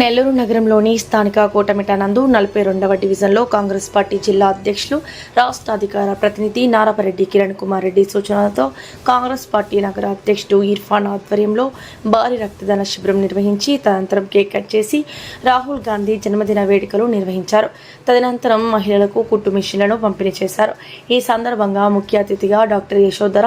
నెల్లూరు నగరంలోని స్థానిక కోటమిట నందు 42వ డివిజన్లో కాంగ్రెస్ పార్టీ జిల్లా అధ్యక్షులు, రాష్ట్ర అధికార ప్రతినిధి నారాపరెడ్డి కిరణ్ కుమార్ రెడ్డి సూచనలతో కాంగ్రెస్ పార్టీ నగర అధ్యక్షుడు ఇర్ఫాన్ ఆధ్వర్యంలో భారీ రక్తదాన శిబిరం నిర్వహించి తదనంతరం కేక్ కట్ చేసి రాహుల్ గాంధీ జన్మదిన వేడుకలు నిర్వహించారు. తదనంతరం మహిళలకు కుట్టు మిషన్లను పంపిణీ చేశారు. ఈ సందర్భంగా ముఖ్య అతిథిగా డాక్టర్ యశోధర,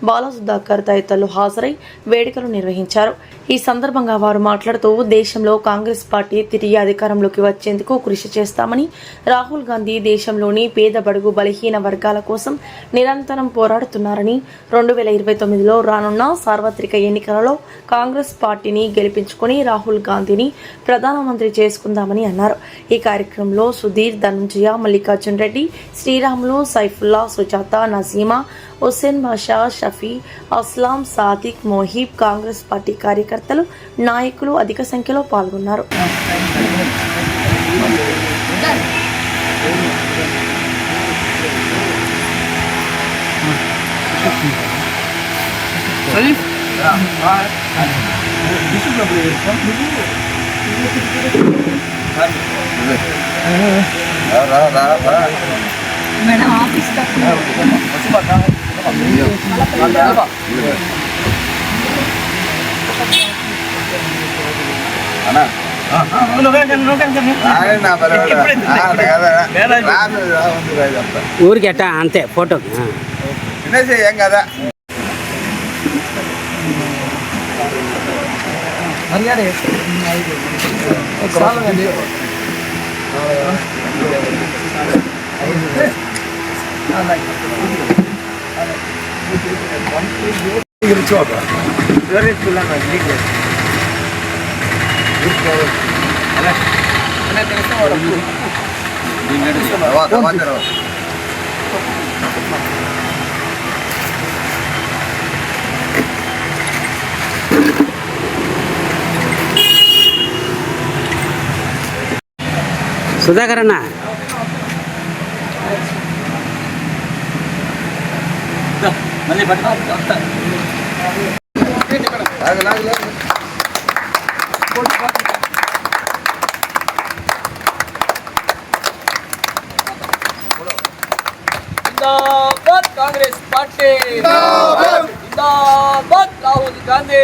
బాలసుధాకర్ తదితరులు హాజరై వేడుకలు నిర్వహించారు. ఈ సందర్భంగా వారు మాట్లాడుతూ దేశంలో కాంగ్రెస్ పార్టీ తిరిగి అధికారంలోకి వచ్చేందుకు కృషి చేస్తామని, రాహుల్ గాంధీ దేశంలోని పేద బడుగు బలహీన వర్గాల కోసం నిరంతరం పోరాడుతున్నారని, 2029లో రానున్న సార్వత్రిక ఎన్నికలలో కాంగ్రెస్ పార్టీని గెలిపించుకుని రాహుల్ గాంధీని ప్రధానమంత్రి చేసుకుందామని అన్నారు. ఈ కార్యక్రమంలో సుధీర్, ధనంజయ, మల్లికార్జున్ రెడ్డి, శ్రీరాములు, సైఫుల్లా, సుజాత, నజీమా, హుస్సేన్ బాషా, షఫీ, అస్లాం, సాదిక్, మోహీబ్, కాంగ్రెస్ పార్టీ కార్యకర్తలు, నాయకులు అధిక సంఖ్యలో పాల్గొన్నారు. మేడం ఆఫీస్ ఊరికి ఎట్టా అంతే ఫోటోకి ఏం కదా. సుధాకర్ అన్న మళ్ళీ जिंदाबाद कांग्रेस पार्टी, जिंदाबाद राहुल गांधी,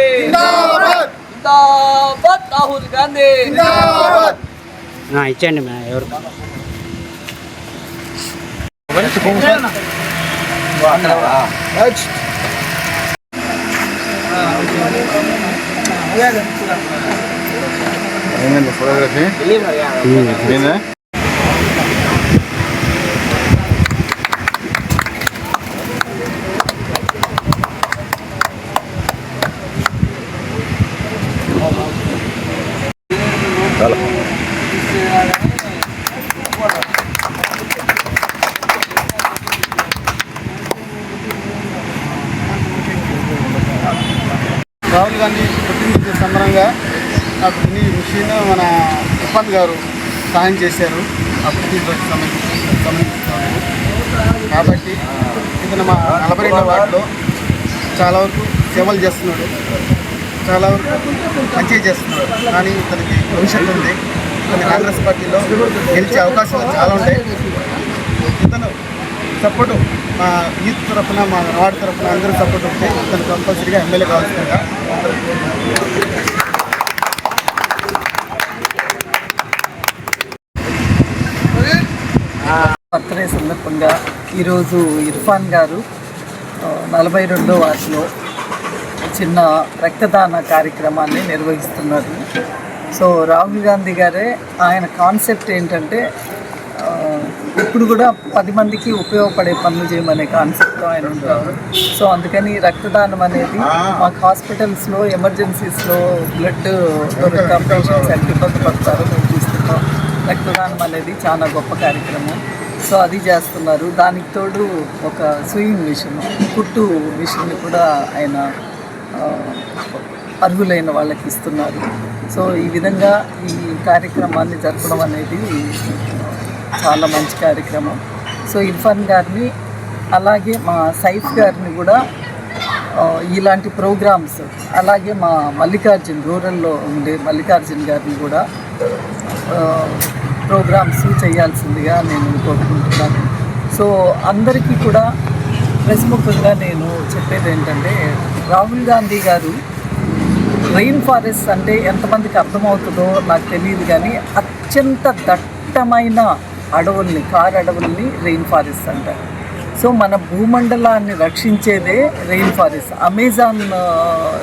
जिंदाबाद राहुल गांधी. ఇచ్చండి ఎవరు ఫోటోగ్రఫీ రాహుల్ గాంధీ పుట్టినరోజు సందర్భంగా నాకు ఈ మిషన్ మన ఇర్ఫాన్ గారు సహాయం చేశారు. ఆ పుట్టినరోజు సంబంధించినప్పుడు కాబట్టి ఇతను మా 42వ వార్డులో చాలా వరకు సేవలు చేస్తున్నాడు, చాలా వరకు మంచిగా చేస్తున్నాడు. కానీ ఇతనికి భవిష్యత్తు ఉంది. ఇతను కాంగ్రెస్ పార్టీలో గెలిచే అవకాశాలు చాలా ఉంటాయి. ఇతను సపోర్టు మా యూత్ తరఫున, మా వార్డు తరఫున అందరూ సపోర్ట్ ఉంటే ఇతను కంపల్సరీగా ఎమ్మెల్యే కావాల్సిందిగా. బర్త్డే సందర్భంగా ఈరోజు ఇర్ఫాన్ గారు 42వ వార్డులో చిన్న రక్తదాన కార్యక్రమాన్ని నిర్వహిస్తున్నారు. సో రాహుల్ గాంధీ గారే, ఆయన కాన్సెప్ట్ ఏంటంటే ఇప్పుడు కూడా 10 మందికి ఉపయోగపడే పనులు చేయమనే కాన్సెప్ట్తో ఆయన ఉంటారు. సో అందుకని రక్తదానం అనేది మాకు హాస్పిటల్స్లో ఎమర్జెన్సీస్లో బ్లడ్ దొరక పేషెంట్స్ ఎంత ఇబ్బంది పడతారో మేము చూస్తున్నాం. రక్తదానం అనేది చాలా గొప్ప కార్యక్రమం. సో అది చేస్తున్నారు. దానికి తోడు ఒక స్వింగ్ మిషన్, కుట్టు మిషన్ని కూడా ఆయన అర్హులైన వాళ్ళకి ఇస్తున్నారు. సో ఈ విధంగా ఈ కార్యక్రమాన్ని జరపడం అనేది చాలా మంచి కార్యక్రమం. సో ఇర్ఫాన్ గారిని, అలాగే మా సైఫ్ గారిని కూడా ఇలాంటి ప్రోగ్రామ్స్, అలాగే మా మల్లికార్జున్, రూరల్లో ఉండే మల్లికార్జున్ గారిని కూడా ప్రోగ్రామ్స్ చేయాల్సిందిగా నేను కోరుకుంటున్నాను. సో అందరికీ కూడా ప్రముఖంగా నేను చెప్పేది ఏంటంటే, రాహుల్ గాంధీ గారు రెయిన్ ఫారెస్ట్ అంటే ఎంతమందికి అర్థమవుతుందో నాకు తెలియదు, కానీ అత్యంత దట్టమైన అడవుల్ని, కారడవుల్ని రెయిన్ ఫారెస్ట్ అంటారు. సో మన భూమండలాన్ని రక్షించేదే rain forest. Amazon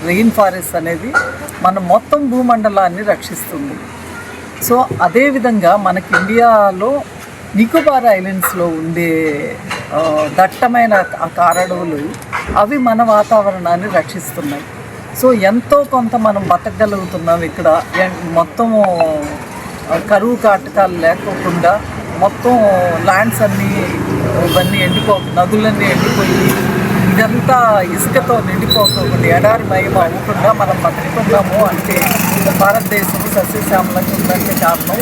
rain forest అనేది మన మొత్తం భూమండలాన్ని రక్షిస్తుంది. సో అదేవిధంగా మనకి ఇండియాలో నికోబార్ ఐలాండ్స్లో ఉండే దట్టమైన ఆ కారడవులు అవి మన వాతావరణాన్ని రక్షిస్తున్నాయి. సో ఎంతో కొంత మనం బతకగలుగుతున్నాం ఇక్కడ. మొత్తము కరువు కాటకాలు లేకోకుండా మొత్తం ల్యాండ్స్ అన్నీ ఇవన్నీ నదులన్నీ ఎండిపోయి ఇదంతా ఇసుకతో నిండిపోకుండా ఎడారిమయం అవ్వకుండా మనం బతుకుతున్నాము అంటే భారతదేశం సస్యశ్యామలంగా ఉందంటే కారణం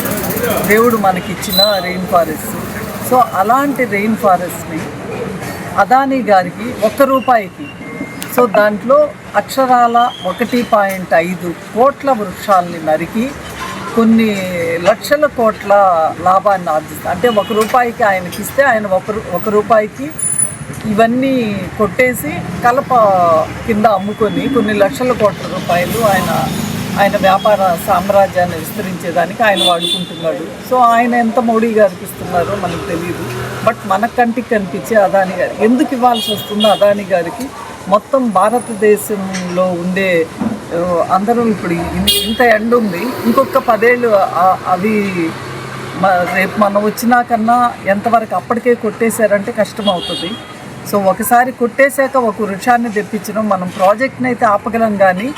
దేవుడు మనకిచ్చిన రెయిన్ ఫారెస్ట్. సో అలాంటి రెయిన్ ఫారెస్ట్ని అదానీ గారికి ₹1, సో దాంట్లో అక్షరాల 1.5 కోట్ల వృక్షాలని నరికి కొన్ని లక్షల కోట్ల లాభాన్ని ఆర్జిస్తారు. అంటే ₹1 ఆయనకి ఇస్తే ఆయన ₹1 ఇవన్నీ కొట్టేసి కలప కింద అమ్ముకొని కొన్ని లక్షల కోట్ల రూపాయలు ఆయన వ్యాపార సామ్రాజ్యాన్ని విస్తరించేదానికి ఆయన వాడుకుంటున్నాడు. సో ఆయన ఎంత మోడీ గారికి ఇస్తున్నారో మనకు తెలియదు. బట్ మన కంటికి కనిపించే అదానీ గారు ఎందుకు ఇవ్వాల్సి వస్తుందో అదానీ గారికి మొత్తం భారతదేశంలో ఉండే అందరూ ఇప్పుడు ఇంత ఎండ ఉంది, ఇంకొక 10 ఏళ్ళు అవి రేపు మనం వచ్చినాకన్నా ఎంతవరకు అప్పటికే కొట్టేశారంటే కష్టం అవుతుంది. సో ఒకసారి కొట్టేశాక ఒక వృక్షాన్ని తెప్పించడం, మనం ప్రాజెక్ట్ని అయితే ఆపగలం, కానీ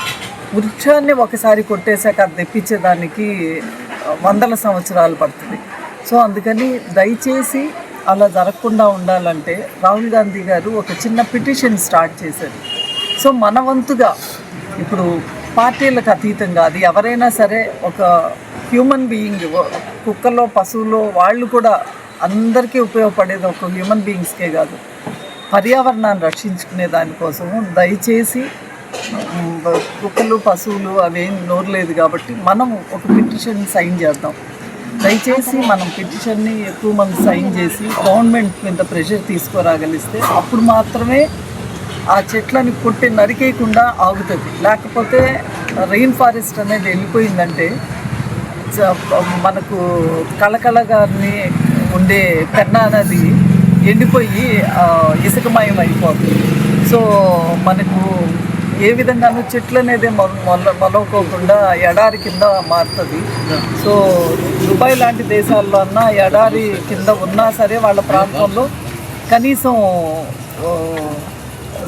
వృక్షాన్ని ఒకసారి కొట్టేశాక అది తెప్పించేదానికి 100 సంవత్సరాలు పడుతుంది. సో అందుకని దయచేసి అలా జరగకుండా ఉండాలంటే రాహుల్ గాంధీ గారు ఒక చిన్న పిటిషన్ స్టార్ట్ చేశారు. సో మన వంతుగా ఇప్పుడు పార్టీలకు అతీతంగా అది ఎవరైనా సరే, ఒక హ్యూమన్ బీయింగ్, కుక్కలో పశువులో వాళ్ళు కూడా అందరికీ ఉపయోగపడేది ఒక హ్యూమన్ బీయింగ్స్కే కాదు, పర్యావరణాన్ని రక్షించుకునే దానికోసము దయచేసి కుక్కలు పశువులు అవేం నోరలేదు కాబట్టి మనం ఒక పిటిషన్ సైన్ చేద్దాం. దయచేసి మనం పిటిషన్ని ఎక్కువ మంది సైన్ చేసి గవర్నమెంట్ మీద ప్రెషర్ తీసుకురాగలిస్తే అప్పుడు మాత్రమే ఆ చెట్లని కొట్టి నరికేయకుండా ఆగుతుంది. లేకపోతే రెయిన్ ఫారెస్ట్ అనేది వెళ్ళిపోయిందంటే మనకు కళకళగాన్ని ఉండే పెన్నా నది ఎండిపోయి ఇసుకమయం అయిపోతుంది. సో మనకు ఏ విధంగానూ చెట్లు అనేది మొలవకోకుండా ఎడారి కింద మారుతుంది. సో దుబాయ్ లాంటి దేశాల్లో అన్నా ఎడారి కింద ఉన్నా సరే వాళ్ళ ప్రాంతంలో కనీసం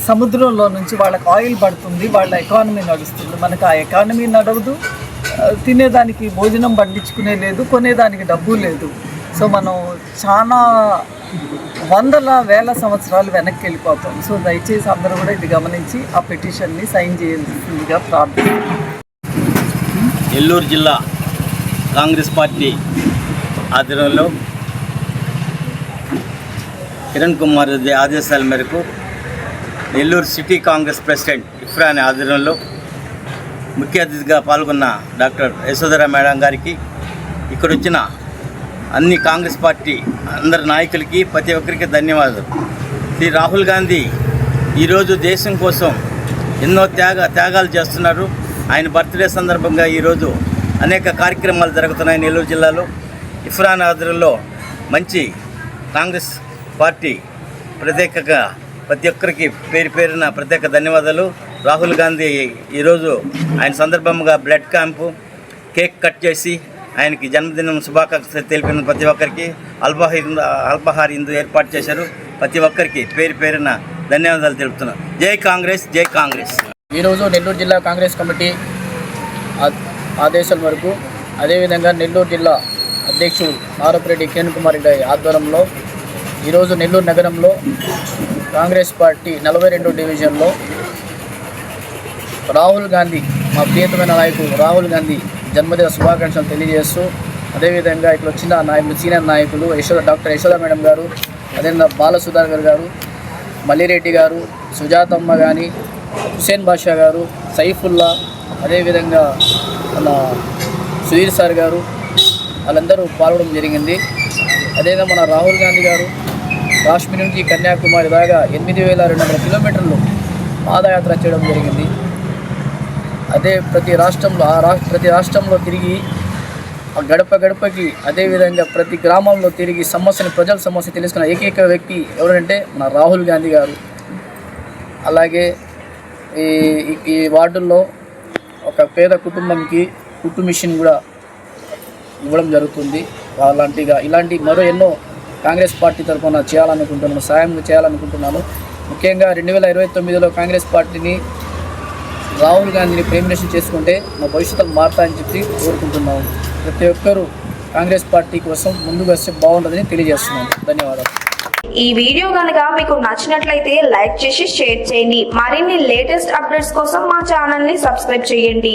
సముద్రంలో నుంచి వాళ్ళకి ఆయిల్ పడుతుంది, వాళ్ళ ఎకానమీ నడుస్తుంది. మనకు ఆ ఎకానమీ నడవదు, తినేదానికి భోజనం పండించుకునే లేదు, కొనేదానికి డబ్బు లేదు. సో మనం చాలా వందల వేల సంవత్సరాలు వెనక్కి వెళ్ళిపోతాం. సో దయచేసి అందరూ కూడా ఇది గమనించి ఆ పిటిషన్ని సైన్ చేయాల్సిందిగా ప్రార్థిస్తున్నాం. నెల్లూరు జిల్లా కాంగ్రెస్ పార్టీ ఆధ్వర్యంలో కిరణ్ కుమార్ రెడ్డి ఆదేశాల మేరకు నెల్లూరు సిటీ కాంగ్రెస్ ప్రెసిడెంట్ ఇఫ్రాన్ ఆధ్వర్యంలో ముఖ్య అతిథిగా పాల్గొన్న డాక్టర్ యశోధర మేడం గారికి, ఇక్కడ వచ్చిన అన్ని కాంగ్రెస్ పార్టీ అందరి నాయకులకి, ప్రతి ఒక్కరికి ధన్యవాదాలు. శ్రీ రాహుల్ గాంధీ ఈరోజు దేశం కోసం ఎన్నో త్యాగాలు చేస్తున్నారు. ఆయన బర్త్డే సందర్భంగా ఈరోజు అనేక కార్యక్రమాలు జరుగుతున్నాయి నెల్లూరు జిల్లాలో. ఇఫ్రాన్ ఆధ్వర్యంలో మంచి కాంగ్రెస్ పార్టీ ప్రత్యేకంగా ప్రతి ఒక్కరికి పేరున ప్రత్యేక ధన్యవాదాలు. రాహుల్ గాంధీ ఈరోజు ఆయన సందర్భంగా బ్లడ్ క్యాంపు, కేక్ కట్ చేసి ఆయనకి జన్మదినం శుభాకాంక్షలు తెలిపిన ప్రతి ఒక్కరికి అల్పాహార ఇందు ఏర్పాటు చేశారు. ప్రతి ఒక్కరికి పేరున ధన్యవాదాలు తెలుపుతున్నాను. జై కాంగ్రెస్, జై కాంగ్రెస్. ఈరోజు నెల్లూరు జిల్లా కాంగ్రెస్ కమిటీ ఆదేశాల వరకు, అదేవిధంగా నెల్లూరు జిల్లా అధ్యక్షుడు నారపరెడ్డి కిరణ్ కుమార్ రెడ్డి ఆధ్వర్యంలో ఈరోజు నెల్లూరు నగరంలో కాంగ్రెస్ పార్టీ 42వ డివిజన్లో రాహుల్ గాంధీ, మా ప్రియతమైన నాయకుడు రాహుల్ గాంధీ జన్మదిన శుభాకాంక్షలు తెలియజేస్తూ, అదేవిధంగా ఇక్కడ వచ్చిన నాయకులు, సీనియర్ నాయకులు డాక్టర్ యశోద మేడం గారు, అదేవిధంగా బాలసుధాకర్ గారు, మల్లిరెడ్డి గారు, సుజాతమ్మ కానీ, హుసేన్ బాషా గారు, సైఫుల్లా, అదేవిధంగా మన సుధీర్ సార్ గారు, వాళ్ళందరూ పాల్గొనడం జరిగింది. అదేవిధంగా మన రాహుల్ గాంధీ గారు కాశ్మీర్ నుంచి కన్యాకుమారి దాకా 8,200 కిలోమీటర్లు పాదయాత్ర చేయడం జరిగింది. అదే ప్రతి రాష్ట్రంలో తిరిగి గడప గడపకి అదేవిధంగా ప్రతి గ్రామంలో తిరిగి ప్రజల సమస్య తెలుసుకున్న ఏకైక వ్యక్తి ఎవరంటే మన రాహుల్ గాంధీ గారు. అలాగే ఈ వార్డుల్లో ఒక పేద కుటుంబంకి కుట్టు మిషన్ కూడా ఇవ్వడం జరుగుతుంది. ఇలాంటి మరో ఎన్నో కాంగ్రెస్ పార్టీ తరఫున సాయం చేయాలనుకుంటున్నాను. ముఖ్యంగా 2029లో కాంగ్రెస్ పార్టీని రాహుల్ గాంధీని ప్రైమ్ మినిస్టర్ చేసుకుంటే మా భవిష్యత్తులో మారుతాయని చెప్పి కోరుకుంటున్నాము. ప్రతి ఒక్కరూ కాంగ్రెస్ పార్టీ కోసం ముందుకు వస్తే బాగుంటుందని తెలియజేస్తున్నాను. ధన్యవాదాలు. ఈ వీడియో కనుక మీకు నచ్చినట్లయితే లైక్ చేసి షేర్ చేయండి. మరిన్ని లేటెస్ట్ అప్డేట్స్ కోసం మా ఛానల్ ని సబ్స్క్రైబ్ చేయండి.